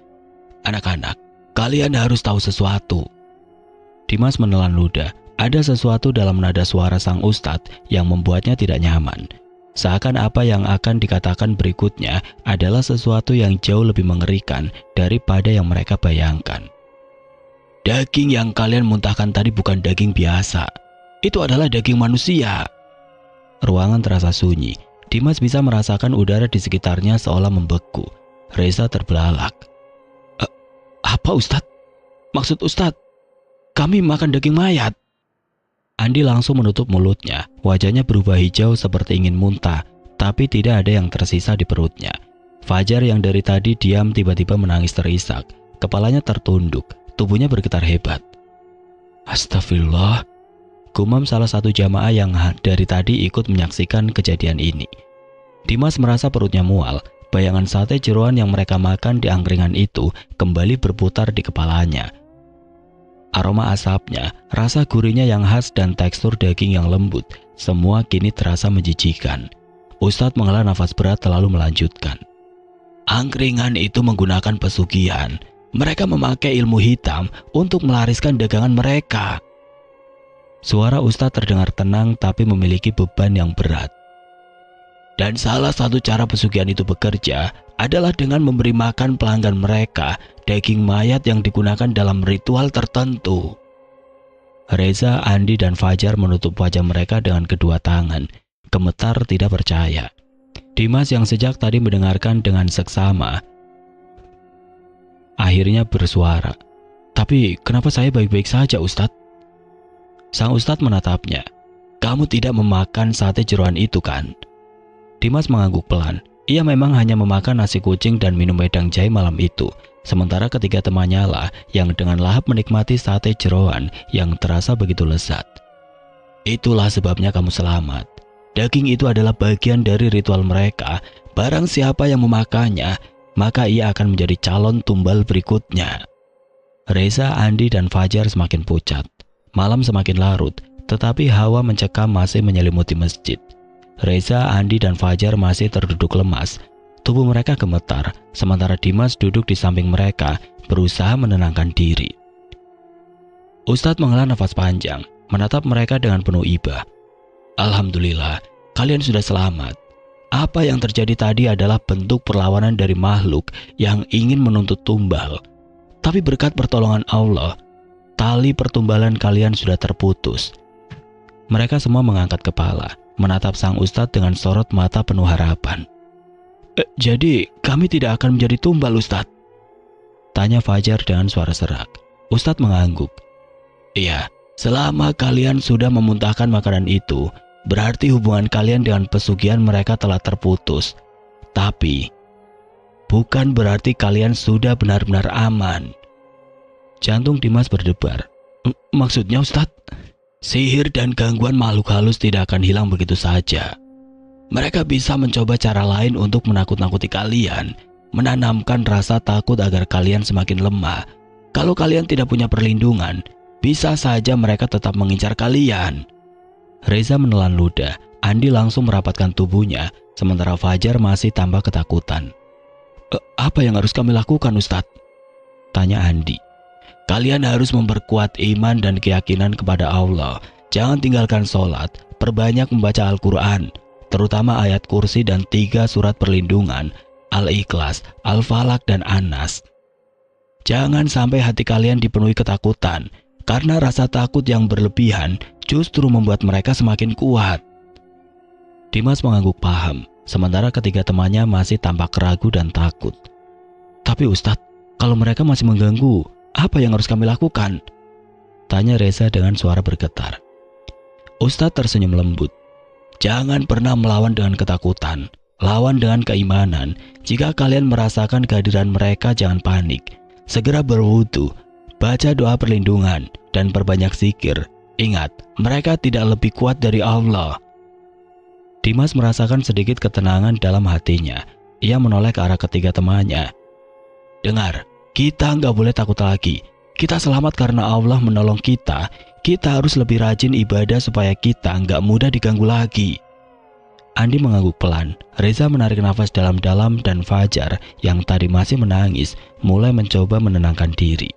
Anak-anak, kalian harus tahu sesuatu. Dimas menelan ludah. Ada sesuatu dalam nada suara sang ustadz yang membuatnya tidak nyaman. Seakan apa yang akan dikatakan berikutnya adalah sesuatu yang jauh lebih mengerikan daripada yang mereka bayangkan. Daging yang kalian muntahkan tadi bukan daging biasa. Itu adalah daging manusia. Ruangan terasa sunyi. Dimas bisa merasakan udara di sekitarnya seolah membeku. Reza terbelalak. Apa Ustadz? Maksud Ustadz, kami makan daging mayat. Andi langsung menutup mulutnya, wajahnya berubah hijau seperti ingin muntah, tapi tidak ada yang tersisa di perutnya. Fajar yang dari tadi diam tiba-tiba menangis terisak, kepalanya tertunduk, tubuhnya bergetar hebat. Astagfirullah, gumam salah satu jamaah yang dari tadi ikut menyaksikan kejadian ini. Dimas merasa perutnya mual, bayangan sate jeroan yang mereka makan di angkringan itu kembali berputar di kepalanya. Aroma asapnya, rasa gurihnya yang khas dan tekstur daging yang lembut, semua kini terasa menjijikan. Ustadz menghela nafas berat lalu melanjutkan. Angkringan itu menggunakan pesugihan. Mereka memakai ilmu hitam untuk melariskan dagangan mereka. Suara Ustadz terdengar tenang tapi memiliki beban yang berat. Dan salah satu cara pesugihan itu bekerja adalah dengan memberi makan pelanggan mereka daging mayat yang digunakan dalam ritual tertentu. Reza, Andi, dan Fajar menutup wajah mereka dengan kedua tangan, gemetar tidak percaya. Dimas yang sejak tadi mendengarkan dengan seksama, akhirnya bersuara. Tapi kenapa saya baik-baik saja, Ustadz? Sang Ustadz menatapnya. Kamu tidak memakan sate jeroan itu kan? Dimas mengangguk pelan. Ia memang hanya memakan nasi kucing dan minum wedang jahe malam itu. Sementara ketiga temannya lah yang dengan lahap menikmati sate jeroan yang terasa begitu lezat. Itulah sebabnya kamu selamat. Daging itu adalah bagian dari ritual mereka. Barang siapa yang memakannya, maka ia akan menjadi calon tumbal berikutnya. Reza, Andi, dan Fajar semakin pucat. Malam semakin larut, tetapi hawa mencekam masih menyelimuti masjid. Reza, Andi, dan Fajar masih terduduk lemas. Tubuh mereka gemetar, sementara Dimas duduk di samping mereka, berusaha menenangkan diri. Ustadz menghela nafas panjang, menatap mereka dengan penuh iba. Alhamdulillah, kalian sudah selamat. Apa yang terjadi tadi adalah bentuk perlawanan dari makhluk yang ingin menuntut tumbal. Tapi berkat pertolongan Allah, tali pertumbalan kalian sudah terputus. Mereka semua mengangkat kepala, menatap sang ustadz dengan sorot mata penuh harapan. Jadi kami tidak akan menjadi tumbal, Ustadz? Tanya Fajar dengan suara serak. Ustadz mengangguk. Iya, selama kalian sudah memuntahkan makanan itu, berarti hubungan kalian dengan pesugihan mereka telah terputus. Tapi bukan berarti kalian sudah benar-benar aman. Jantung Dimas berdebar. Maksudnya Ustadz? Sihir dan gangguan makhluk halus tidak akan hilang begitu saja. Mereka bisa mencoba cara lain untuk menakut-nakuti kalian, menanamkan rasa takut agar kalian semakin lemah. Kalau kalian tidak punya perlindungan, bisa saja mereka tetap mengincar kalian. Reza menelan ludah. Andi langsung merapatkan tubuhnya, sementara Fajar masih tambah ketakutan. Apa yang harus kami lakukan, Ustadz? Tanya Andi. Kalian harus memperkuat iman dan keyakinan kepada Allah. Jangan tinggalkan sholat, perbanyak membaca Al-Quran, terutama ayat kursi dan 3 surat perlindungan, Al-Ikhlas, Al-Falaq, dan An-Nas. Jangan sampai hati kalian dipenuhi ketakutan, karena rasa takut yang berlebihan justru membuat mereka semakin kuat. Dimas mengangguk paham. sementara ketiga temannya masih tampak ragu dan takut. "Tapi Ustadz, kalau mereka masih mengganggu, apa yang harus kami lakukan?" tanya Reza dengan suara bergetar. Ustadz tersenyum lembut. "Jangan pernah melawan dengan ketakutan, lawan dengan keimanan. Jika kalian merasakan kehadiran mereka, jangan panik. Segera berwudu, baca doa perlindungan, dan perbanyak zikir. Ingat, mereka tidak lebih kuat dari Allah." Dimas merasakan sedikit ketenangan dalam hatinya. Ia menoleh ke arah ketiga temannya. "Dengar, kita nggak boleh takut lagi. Kita selamat karena Allah menolong kita. Kita harus lebih rajin ibadah supaya kita nggak mudah diganggu lagi." Andi mengangguk pelan. Reza menarik nafas dalam-dalam dan Fajar yang tadi masih menangis mulai mencoba menenangkan diri.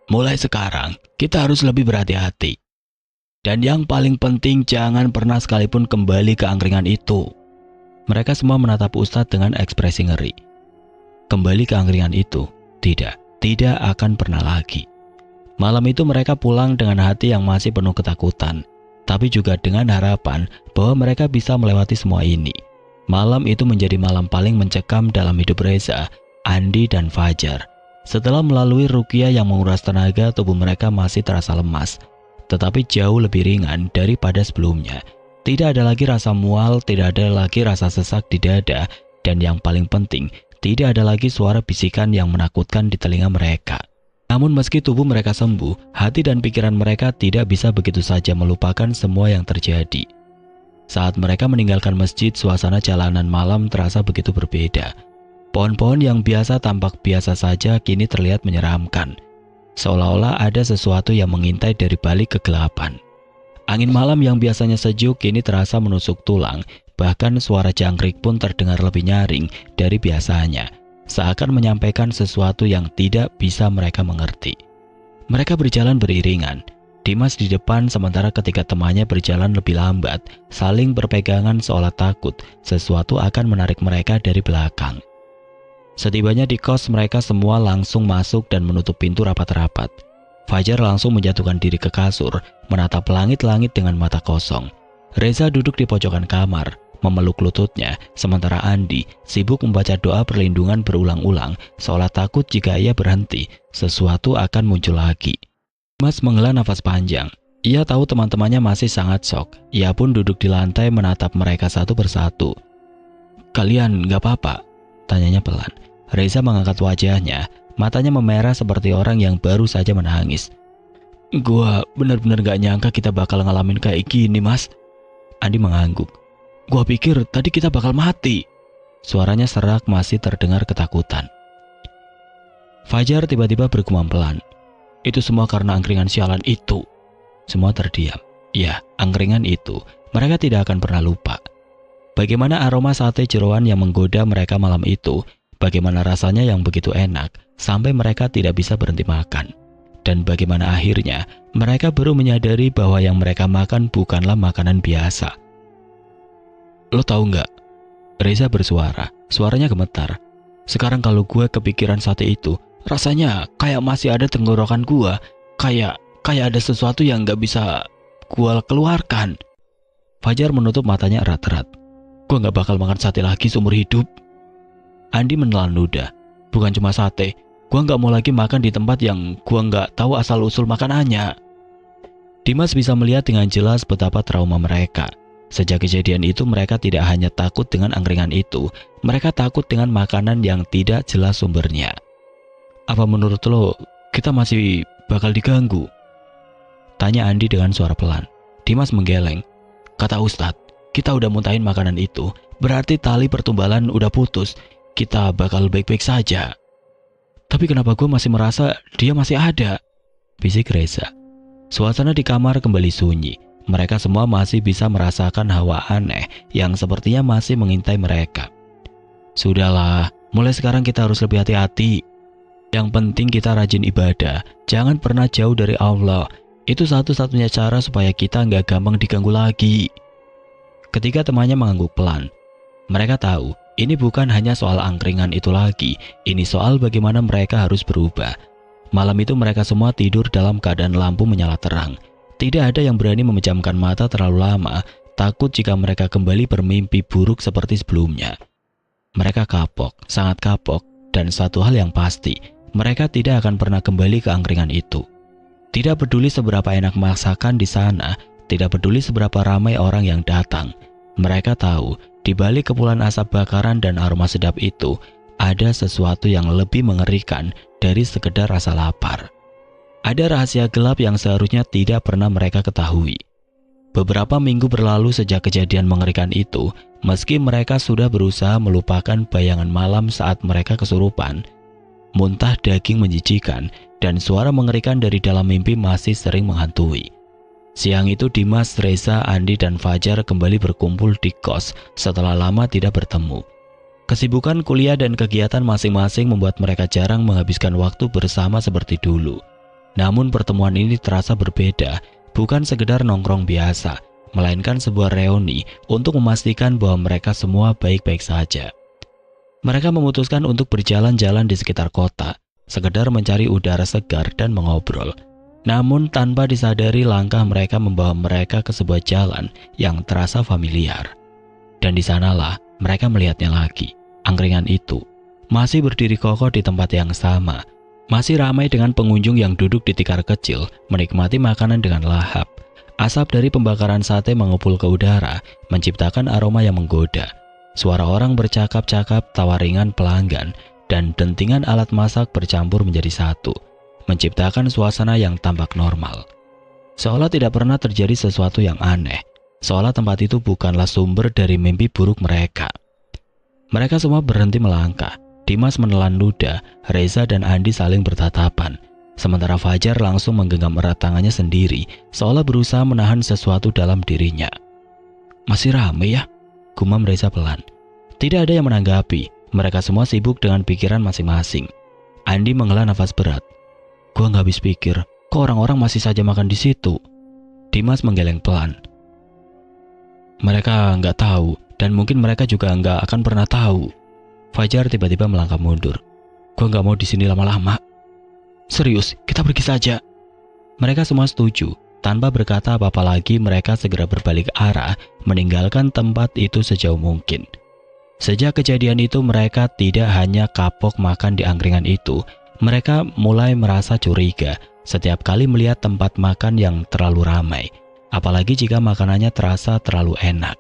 "Mulai sekarang, kita harus lebih berhati-hati. Dan yang paling penting, jangan pernah sekalipun kembali ke angkringan itu." Mereka semua menatap Ustadz dengan ekspresi ngeri. Kembali ke angkringan itu? Tidak akan pernah lagi. Malam itu mereka pulang dengan hati yang masih penuh ketakutan, tapi juga dengan harapan bahwa mereka bisa melewati semua ini. Malam itu menjadi malam paling mencekam dalam hidup Reza, Andi, dan Fajar. Setelah melalui ruqyah yang menguras tenaga, tubuh mereka masih terasa lemas, tetapi jauh lebih ringan daripada sebelumnya. Tidak ada lagi rasa mual, tidak ada lagi rasa sesak di dada, dan yang paling penting, tidak ada lagi suara bisikan yang menakutkan di telinga mereka. Namun meski tubuh mereka sembuh, hati dan pikiran mereka tidak bisa begitu saja melupakan semua yang terjadi. Saat mereka meninggalkan masjid, suasana jalanan malam terasa begitu berbeda. Pohon-pohon yang biasa tampak biasa saja kini terlihat menyeramkan, seolah-olah ada sesuatu yang mengintai dari balik kegelapan. Angin malam yang biasanya sejuk kini terasa menusuk tulang, bahkan suara jangkrik pun terdengar lebih nyaring dari biasanya, seakan menyampaikan sesuatu yang tidak bisa mereka mengerti. Mereka berjalan beriringan, Dimas di depan sementara ketiga temannya berjalan lebih lambat, saling berpegangan seolah takut sesuatu akan menarik mereka dari belakang. Setibanya di kos, mereka semua langsung masuk dan menutup pintu rapat-rapat. Fajar langsung menjatuhkan diri ke kasur, menatap langit-langit dengan mata kosong. Reza duduk di pojokan kamar, memeluk lututnya, sementara Andi sibuk membaca doa perlindungan berulang-ulang, seolah takut jika ia berhenti, sesuatu akan muncul lagi. Mas menghela nafas panjang. Ia tahu teman-temannya masih sangat shock. Ia pun duduk di lantai menatap mereka satu persatu. "Kalian nggak apa-apa?" tanyanya pelan. Reza mengangkat wajahnya, matanya memerah seperti orang yang baru saja menangis. "Gua benar-benar gak nyangka kita bakal ngalamin kayak gini, Mas." Andi mengangguk. "Gua pikir tadi kita bakal mati." Suaranya serak, masih terdengar ketakutan. Fajar tiba-tiba bergumam pelan. "Itu semua karena angkringan sialan itu." Semua terdiam. Ya, angkringan itu. Mereka tidak akan pernah lupa. Bagaimana aroma sate jeroan yang menggoda mereka malam itu, bagaimana rasanya yang begitu enak, sampai mereka tidak bisa berhenti makan. Dan bagaimana akhirnya, mereka baru menyadari bahwa yang mereka makan bukanlah makanan biasa. "Lo tahu nggak?" Reza bersuara, suaranya gemetar. "Sekarang kalau gue kepikiran sate itu, rasanya kayak masih ada tenggorokan gue, kayak ada sesuatu yang nggak bisa gue keluarkan." Fajar menutup matanya erat-erat. "Gue nggak bakal makan sate lagi seumur hidup." Andi menelan ludah. "Bukan cuma sate, gue nggak mau lagi makan di tempat yang gue nggak tahu asal-usul makanannya." Dimas bisa melihat dengan jelas betapa trauma mereka. Sejak kejadian itu mereka tidak hanya takut dengan angkringan itu, mereka takut dengan makanan yang tidak jelas sumbernya. "Apa menurut lo, kita masih bakal diganggu?" tanya Andi dengan suara pelan. Dimas menggeleng. "Kata Ustadz, kita udah muntahin makanan itu, berarti tali pertumbalan udah putus. Kita bakal baik-baik saja." "Tapi kenapa gue masih merasa dia masih ada?" bisik Reza. Suasana di kamar kembali sunyi. Mereka semua masih bisa merasakan hawa aneh yang sepertinya masih mengintai mereka. "Sudahlah, mulai sekarang kita harus lebih hati-hati. Yang penting kita rajin ibadah, jangan pernah jauh dari Allah. Itu satu-satunya cara supaya kita nggak gampang diganggu lagi." Ketiga temannya mengangguk pelan. Mereka tahu, ini bukan hanya soal angkringan itu lagi, ini soal bagaimana mereka harus berubah. Malam itu mereka semua tidur dalam keadaan lampu menyala terang. Tidak ada yang berani memejamkan mata terlalu lama, takut jika mereka kembali bermimpi buruk seperti sebelumnya. Mereka kapok, sangat kapok, dan satu hal yang pasti, mereka tidak akan pernah kembali ke angkringan itu. Tidak peduli seberapa enak masakan di sana, tidak peduli seberapa ramai orang yang datang. Mereka tahu, di balik kepulan asap bakaran dan aroma sedap itu, ada sesuatu yang lebih mengerikan dari sekedar rasa lapar. Ada rahasia gelap yang seharusnya tidak pernah mereka ketahui. Beberapa minggu berlalu sejak kejadian mengerikan itu, meski mereka sudah berusaha melupakan bayangan malam saat mereka kesurupan, muntah daging menjijikan, dan suara mengerikan dari dalam mimpi masih sering menghantui. Siang itu Dimas, Reza, Andi, dan Fajar kembali berkumpul di kos setelah lama tidak bertemu. Kesibukan kuliah dan kegiatan masing-masing membuat mereka jarang menghabiskan waktu bersama seperti dulu. Namun pertemuan ini terasa berbeda, bukan sekedar nongkrong biasa, melainkan sebuah reuni untuk memastikan bahwa mereka semua baik-baik saja. Mereka memutuskan untuk berjalan-jalan di sekitar kota, sekedar mencari udara segar dan mengobrol. Namun tanpa disadari langkah mereka membawa mereka ke sebuah jalan yang terasa familiar. Dan di sanalah mereka melihatnya lagi. Angkringan itu masih berdiri kokoh di tempat yang sama, masih ramai dengan pengunjung yang duduk di tikar kecil menikmati makanan dengan lahap. Asap dari pembakaran sate mengepul ke udara, menciptakan aroma yang menggoda. Suara orang bercakap-cakap, tawa ringan pelanggan, dan dentingan alat masak bercampur menjadi satu, menciptakan suasana yang tampak normal. Seolah tidak pernah terjadi sesuatu yang aneh, seolah tempat itu bukanlah sumber dari mimpi buruk mereka. Mereka semua berhenti melangkah. Dimas menelan ludah, Reza dan Andi saling bertatapan. Sementara Fajar langsung menggenggam erat tangannya sendiri, seolah berusaha menahan sesuatu dalam dirinya. "Masih ramai ya?" gumam Reza pelan. Tidak ada yang menanggapi, mereka semua sibuk dengan pikiran masing-masing. Andi menghela nafas berat. "Gua nggak habis pikir, kok orang-orang masih saja makan di situ?" Dimas menggeleng pelan. "Mereka nggak tahu, dan mungkin mereka juga nggak akan pernah tahu." Fajar tiba-tiba melangkah mundur. "Gua nggak mau di sini lama-lama." "Serius, kita pergi saja." Mereka semua setuju. Tanpa berkata apa-apa lagi, mereka segera berbalik arah, meninggalkan tempat itu sejauh mungkin. Sejak kejadian itu, mereka tidak hanya kapok makan di angkringan itu, mereka mulai merasa curiga setiap kali melihat tempat makan yang terlalu ramai, apalagi jika makanannya terasa terlalu enak.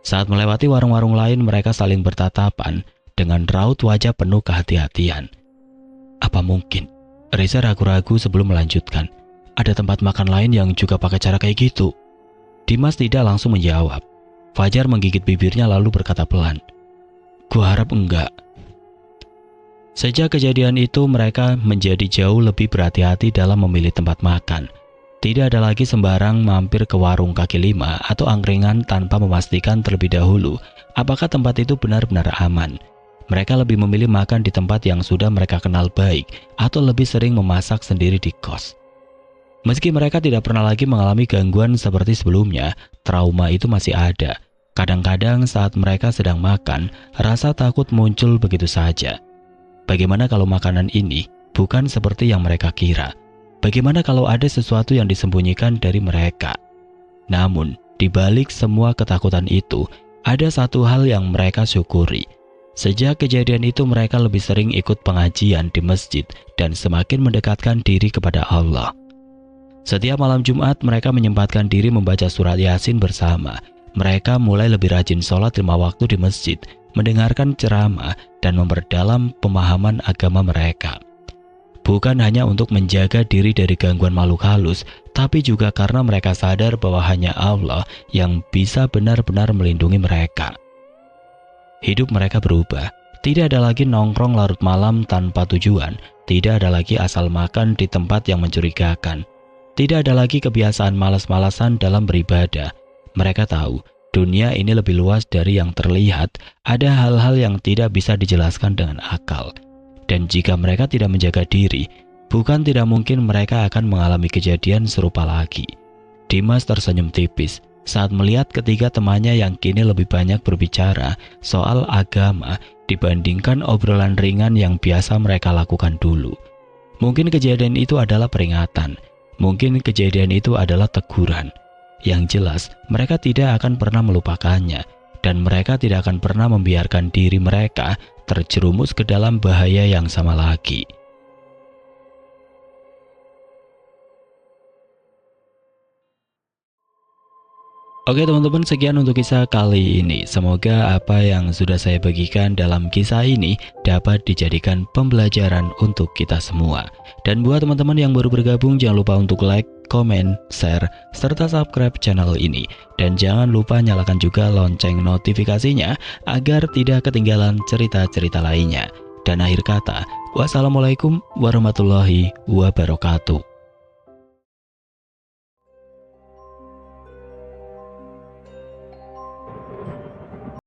Saat melewati warung-warung lain, mereka saling bertatapan dengan raut wajah penuh kehati-hatian. "Apa mungkin?" Reza ragu-ragu sebelum melanjutkan. "Ada tempat makan lain yang juga pakai cara kayak gitu?" Dimas tidak langsung menjawab. Fajar menggigit bibirnya lalu berkata pelan, "Gua harap enggak." Sejak kejadian itu, mereka menjadi jauh lebih berhati-hati dalam memilih tempat makan. Tidak ada lagi sembarang mampir ke warung kaki lima atau angkringan tanpa memastikan terlebih dahulu apakah tempat itu benar-benar aman. Mereka lebih memilih makan di tempat yang sudah mereka kenal baik atau lebih sering memasak sendiri di kos. Meski mereka tidak pernah lagi mengalami gangguan seperti sebelumnya, trauma itu masih ada. Kadang-kadang saat mereka sedang makan, rasa takut muncul begitu saja. Bagaimana kalau makanan ini bukan seperti yang mereka kira? Bagaimana kalau ada sesuatu yang disembunyikan dari mereka? Namun, di balik semua ketakutan itu, ada satu hal yang mereka syukuri. Sejak kejadian itu, mereka lebih sering ikut pengajian di masjid dan semakin mendekatkan diri kepada Allah. Setiap malam Jumat, mereka menyempatkan diri membaca surat Yasin bersama. Mereka mulai lebih rajin sholat 5 waktu di masjid, mendengarkan ceramah, dan memperdalam pemahaman agama mereka. Bukan hanya untuk menjaga diri dari gangguan makhluk halus, tapi juga karena mereka sadar bahwa hanya Allah yang bisa benar-benar melindungi mereka. Hidup mereka berubah. Tidak ada lagi nongkrong larut malam tanpa tujuan. Tidak ada lagi asal makan di tempat yang mencurigakan. Tidak ada lagi kebiasaan malas-malasan dalam beribadah. Mereka tahu, dunia ini lebih luas dari yang terlihat. Ada hal-hal yang tidak bisa dijelaskan dengan akal. Dan jika mereka tidak menjaga diri, bukan tidak mungkin mereka akan mengalami kejadian serupa lagi. Dimas tersenyum tipis saat melihat ketiga temannya yang kini lebih banyak berbicara soal agama dibandingkan obrolan ringan yang biasa mereka lakukan dulu. Mungkin kejadian itu adalah peringatan, mungkin kejadian itu adalah teguran. Yang jelas, mereka tidak akan pernah melupakannya, dan mereka tidak akan pernah membiarkan diri mereka terjerumus ke dalam bahaya yang sama lagi. Oke teman-teman, sekian untuk kisah kali ini. Semoga apa yang sudah saya bagikan dalam kisah ini dapat dijadikan pembelajaran untuk kita semua. Dan buat teman-teman yang baru bergabung, jangan lupa untuk like, komen, share, serta subscribe channel ini. Dan jangan lupa nyalakan juga lonceng notifikasinya agar tidak ketinggalan cerita-cerita lainnya. Dan akhir kata, wassalamualaikum warahmatullahi wabarakatuh.